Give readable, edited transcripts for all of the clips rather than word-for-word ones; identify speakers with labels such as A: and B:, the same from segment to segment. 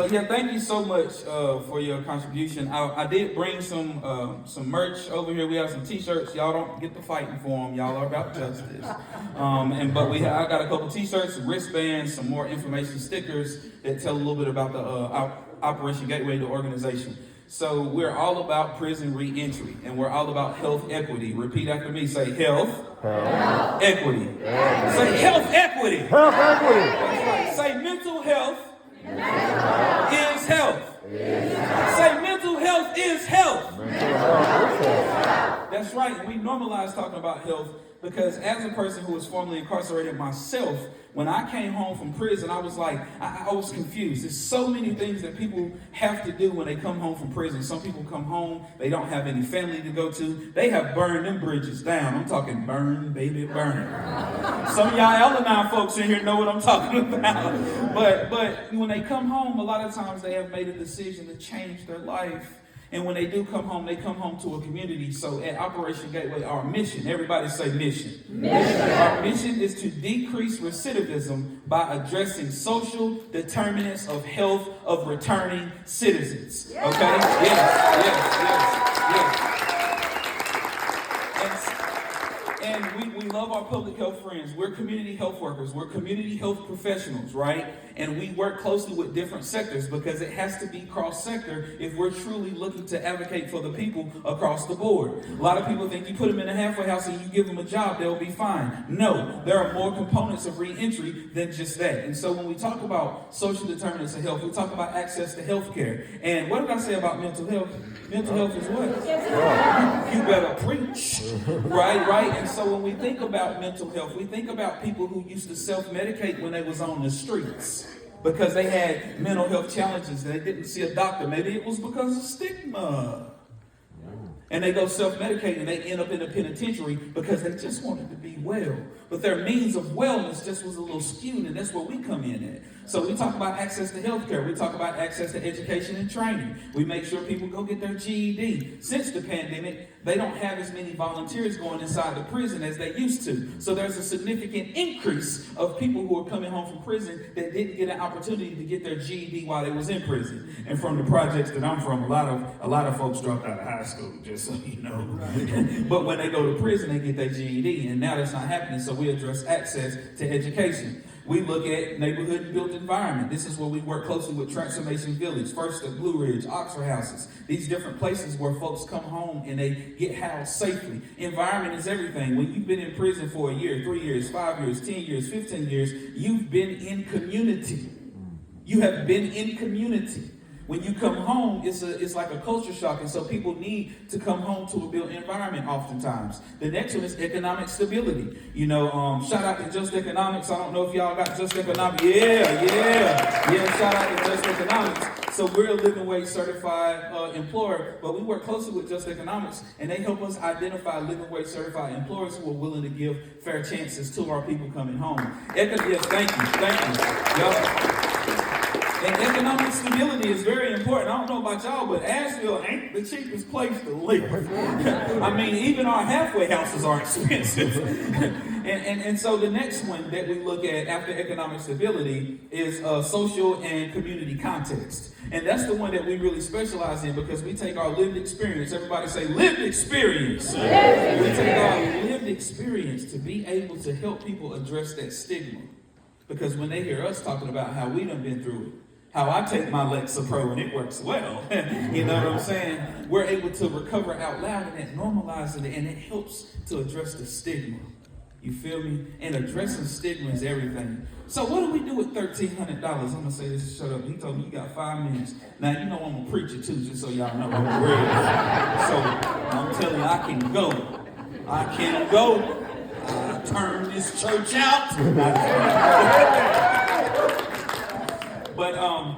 A: Yeah, thank you so much for your contribution. I did bring some merch over here. We have some T-shirts. Y'all don't get to fighting for them. Y'all are about justice. I got a couple T-shirts, some wristbands, some more information stickers that tell a little bit about the Operation Gateway, the organization. So we're all about prison re-entry, and we're all about health equity. Repeat after me. Say health equity. Say health equity.
B: Health equity.
A: That's right. Say mental health. Is health. Say mental health is health. That's right. We normalize talking about health because as a person who was formerly incarcerated myself, when I came home from prison, I was like, I was confused. There's so many things that people have to do when they come home from prison. Some people come home, they don't have any family to go to. They have burned them bridges down. I'm talking burn, baby, burn. Some of y'all Al-Anon folks in here know what I'm talking about. But when they come home, a lot of times they have made a decision to change their life. And when they do come home, they come home to a community. So at Operation Gateway, our mission, everybody say mission. Our mission is to decrease recidivism by addressing social determinants of health of returning citizens. Okay? Yes. And we love our public health friends. We're community health workers. We're community health professionals, right? And we work closely with different sectors because it has to be cross-sector if we're truly looking to advocate for the people across the board. A lot of people think you put them in a halfway house and you give them a job, they'll be fine. No, there are more components of re-entry than just that. And so when we talk about social determinants of health, we talk about access to health care. And what did I say about mental health? Mental health is what? You better preach, right? And so when we think about mental health, we think about people who used to self-medicate when they was on the streets because they had mental health challenges and they didn't see a doctor. Maybe it was because of stigma. And they go self-medicate and they end up in a penitentiary because they just wanted to be well. But their means of wellness just was a little skewed, and that's where we come in at. So we talk about access to healthcare. We talk about access to education and training. We make sure people go get their GED. Since the pandemic, they don't have as many volunteers going inside the prison as they used to. So there's a significant increase of people who are coming home from prison that didn't get an opportunity to get their GED while they was in prison. And from the projects that I'm from, a lot of folks dropped out of high school, just so you know. But when they go to prison, they get their GED, and now that's not happening. So we address access to education. We look at neighborhood and built environment. This is where we work closely with Transformation Village, First at Blue Ridge, Oxford Houses. These different places where folks come home and they get housed safely. Environment is everything. When you've been in prison for a year, 3 years, 5 years, 10 years, 15 years, you've been in community. You have been in community. When you come home, it's like a culture shock, and so people need to come home to a built environment oftentimes. The next one is economic stability. You know, shout out to Just Economics. I don't know if y'all got Just Economics. Yeah, shout out to Just Economics. So we're a living wage certified employer, but we work closely with Just Economics, and they help us identify living wage certified employers who are willing to give fair chances to our people coming home. Yes, thank you. Y'all. And economic stability is very important. I don't know about y'all, but Asheville ain't the cheapest place to live. I mean, even our halfway houses are expensive. and so the next one that we look at after economic stability is social and community context. And that's the one that we really specialize in because we take our lived experience. Everybody say lived experience. We take our lived experience to be able to help people address that stigma. Because when they hear us talking about how we done been through it, how I take my Lexapro and it works well, you know what I'm saying? We're able to recover out loud and it normalizes it and it helps to address the stigma. You feel me? And addressing stigma is everything. So what do we do with $1,300? I'm going to say this, shut up. He told me you got 5 minutes. Now, you know I'm a preacher too, just so y'all know I'm real. So I'm telling you, I can go. I turn this church out. But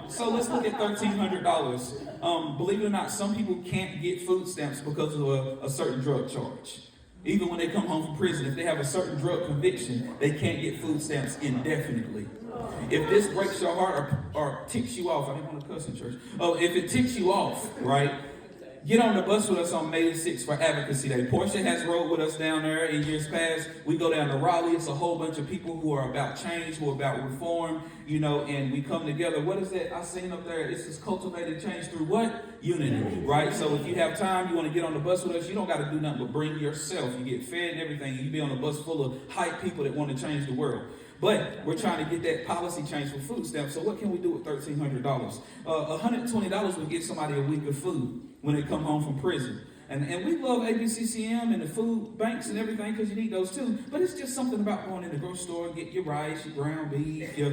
A: so let's look at $1,300. Believe it or not, some people can't get food stamps because of a certain drug charge. Even when they come home from prison, if they have a certain drug conviction, they can't get food stamps indefinitely. If this breaks your heart or ticks you off, I didn't want to cuss in church. Oh, if it ticks you off, right? Get on the bus with us on May the 6th for Advocacy Day. Portia has rode with us down there in years past. We go down to Raleigh. It's a whole bunch of people who are about change, who are about reform, and we come together. What is that I seen up there? It's this cultivated change through what? Unity, right? So if you have time, you want to get on the bus with us, you don't got to do nothing but bring yourself. You get fed and everything. You be on a bus full of hype people that want to change the world. But we're trying to get that policy change for food stamps. So what can we do with $1,300? $120 would get somebody a week of food when they come home from prison. And we love ABCCM and the food banks and everything because you need those too. But it's just something about going in the grocery store and get your rice, your ground beef, your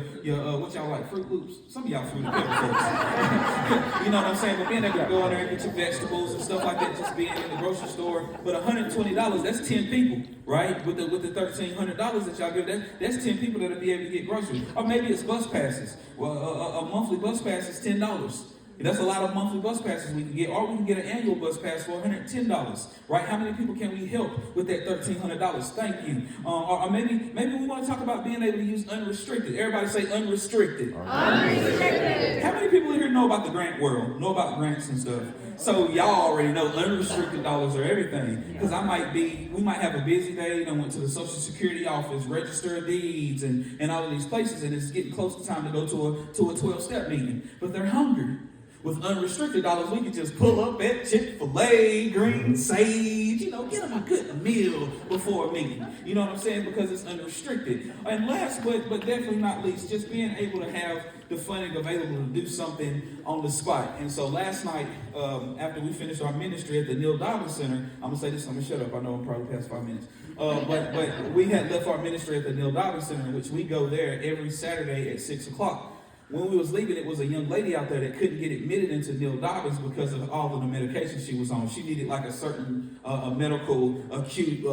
A: what y'all like, Fruit Loops? Some of y'all Fruit Loops folks. You know what I'm saying? But being able to go in there and get your vegetables and stuff like that, just being in the grocery store. But $120, that's 10 people, right? With the $1,300 that y'all give, that's 10 people that'll be able to get groceries. Or maybe it's bus passes. Well, a monthly bus pass is $10. That's a lot of monthly bus passes we can get, or we can get an annual bus pass for $110, right? How many people can we help with that $1,300? Thank you. Or maybe we want to talk about being able to use unrestricted. Everybody say unrestricted. Unrestricted. How many people here know about the grant world, know about grants and stuff? So y'all already know unrestricted dollars are everything. Because we might have a busy day, and I went to the Social Security office, register deeds, and all of these places, and it's getting close to time to go to a 12-step meeting. But they're hungry. With unrestricted dollars, we can just pull up at Chick-fil-A, Green Sage, get them a good meal before a meeting. You know what I'm saying? Because it's unrestricted. And last but definitely not least, just being able to have the funding available to do something on the spot. And so last night, after we finished our ministry at the Neil Dobbins Center, I'm going to say this, I'm going to shut up. I know I'm probably past 5 minutes. But we had left our ministry at the Neil Dobbins Center, in which we go there every Saturday at 6 o'clock. When we was leaving, it was a young lady out there that couldn't get admitted into Neil Dobbins because of all of the medication she was on. She needed like a certain medical acute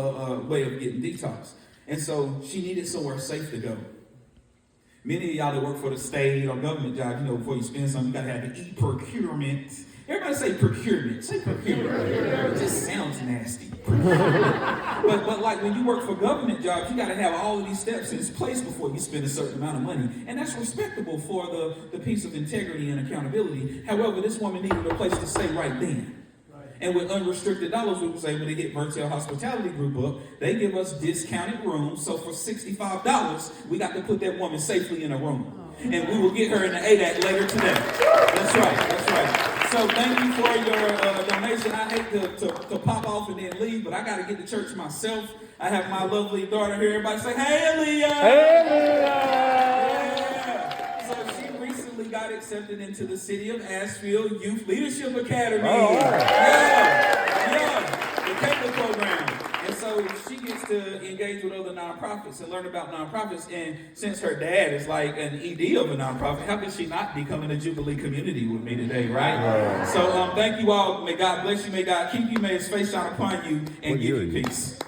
A: way of getting detox. And so she needed somewhere safe to go. Many of y'all that work for the state or government job, before you spend something, you got to have the e-procurement. Everybody say procurement. Say procurement. It just sounds nasty. But like when you work for government jobs, you got to have all of these steps in place before you spend a certain amount of money. And that's respectable for the piece of integrity and accountability. However, this woman needed a place to stay right then. And with unrestricted dollars, we was able to hit Vertel Hospitality Group up. They give us discounted rooms. So for $65, we got to put that woman safely in a room. And we will get her in the ADAC later today. That's right. So thank you for your donation. I hate to pop off and then leave, but I got to get to church myself. I have my lovely daughter here. Everybody say, hey, Leah! Hey, Leah! Yeah. So she recently got accepted into the City of Asheville Youth Leadership Academy. Oh, yeah, the CAPA program. And so she gets to engage with other nonprofits and learn about nonprofits. And since her dad is like an ED of a nonprofit, how could she not be coming to Jubilee community with me today, right? So thank you all. May God bless you. May God keep you. May his face shine upon you and give you peace.